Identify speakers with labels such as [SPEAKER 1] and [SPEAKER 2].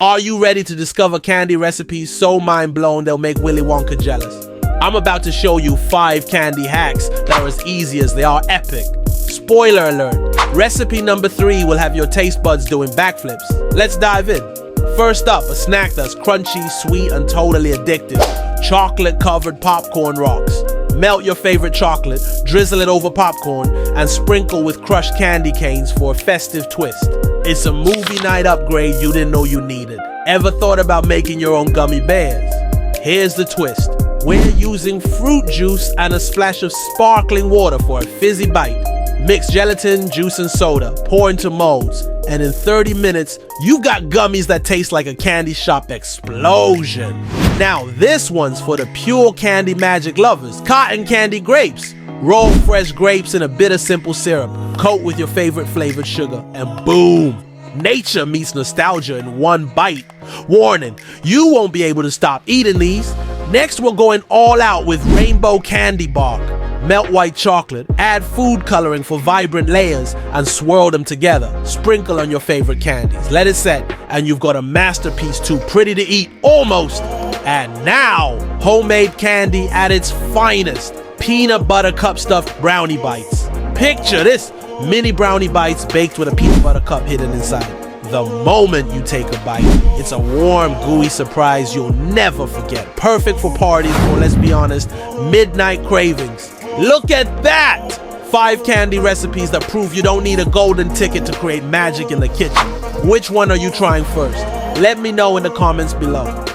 [SPEAKER 1] Are you ready to discover candy recipes so mind-blown they'll make Willy Wonka jealous? I'm about to show you 5 candy hacks that are as easy as they are epic. Spoiler alert, recipe number 3 will have your taste buds doing backflips. Let's dive in. First up, a snack that's crunchy, sweet, and totally addictive. Chocolate-covered popcorn rocks. Melt your favorite chocolate, drizzle it over popcorn, and sprinkle with crushed candy canes for a festive twist. It's a movie night upgrade you didn't know you needed. Ever thought about making your own gummy bears? Here's the twist. We're using fruit juice and a splash of sparkling water for a fizzy bite. Mix gelatin, juice, and soda, pour into molds, and in 30 minutes, you've got gummies that taste like a candy shop explosion. Now, this one's for the pure candy magic lovers. Cotton candy grapes. Roll fresh grapes in a bitter simple syrup, coat with your favorite flavored sugar, and boom! Nature meets nostalgia in one bite. Warning, you won't be able to stop eating these. Next, we're going all out with rainbow candy bark. Melt white chocolate, add food coloring for vibrant layers, and swirl them together. Sprinkle on your favorite candies. Let it set, and you've got a masterpiece too pretty to eat, almost. And now, homemade candy at its finest. Peanut butter cup stuffed brownie bites. Picture this, mini brownie bites baked with a peanut butter cup hidden inside. The moment you take a bite, it's a warm, gooey surprise you'll never forget. Perfect for parties or, let's be honest, midnight cravings. Look at that! 5 candy recipes that prove you don't need a golden ticket to create magic in the kitchen. Which one are you trying first? Let me know in the comments below.